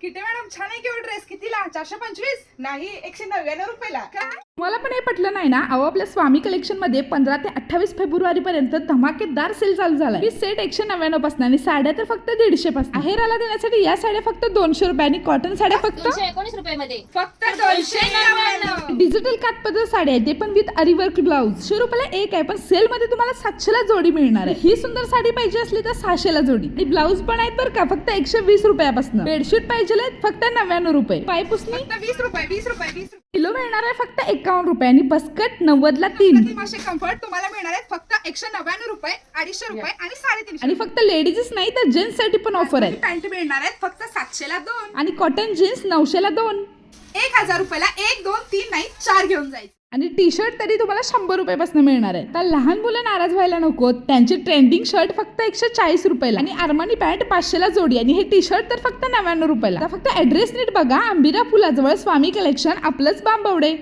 किती मॅडम छान आहे की ड्रेस. कितीला? 425? नाही 199 रुपयाला. काय? मला पण हे पटलं नाही ना. अहो, आपल्या स्वामी कलेक्शन मध्ये 15 ते 28 फेब्रुवारी पर्यंत धमाकेदार सेल चालू झालाय. ही सेट 199 पासून आणि साड्या तर फक्त 150 पासून. आहेराला देण्यासाठी या साड्या फक्त 200 रुपये आणि कॉटन साड्या फक्त 219 रुपयामध्ये. फक्त 299. डिजिटल काठपदर साड्या आहे ते पण विथ अरिवर्क ब्लाउज. 100 रुपयाला एक आहे, पण सेल मध्ये तुम्हाला 700 ला जोडी मिळणार आहे. ही सुंदर साडी पाहिजे असली तर 600 ला जोडी. आणि ब्लाउज पण आहेत बरं का, फक्त 120 रुपयापासून. बेडशीट पाहिजे फक्त 99 रुपये. पायपुसणी फक्त 20 रुपये 20 रुपये 20 रुपये. किलो मिळणार आहे फक्त 51 रुपये आणि बस्कट 90 ला 3. मासे कम्फर्ट तुम्हाला मिळणार आहेत फक्त 199 रुपये, 250 रुपये आणि 350. आणि फक्त लेडीजच नाही तर जेंट्स साठी पण ऑफर आहे. पॅन्ट मिळणार आहेत फक्त 700 ला 2 आणि कॉटन जीन्स 900 ला 2. 1000 रुपयाला 1 2 3 नाही 4 घेऊन जायचं. आणि टी शर्ट तरी तुम्हाला 100 रुपयापासून मिळणार आहे. तर लहान मुलं नाराज व्हायला नको. त्यांचे ट्रेंडिंग शर्ट फक्त 140 रुपयाला आणि अरमानी पॅन्ट 500 ला जोडी आणि हे टी शर्ट तर फक्त 99 रुपयाला. फक्त ऍड्रेस नीट बघा. अंबिरा पुलाजवळ स्वामी कलेक्शन, आपलंच बांबवडे.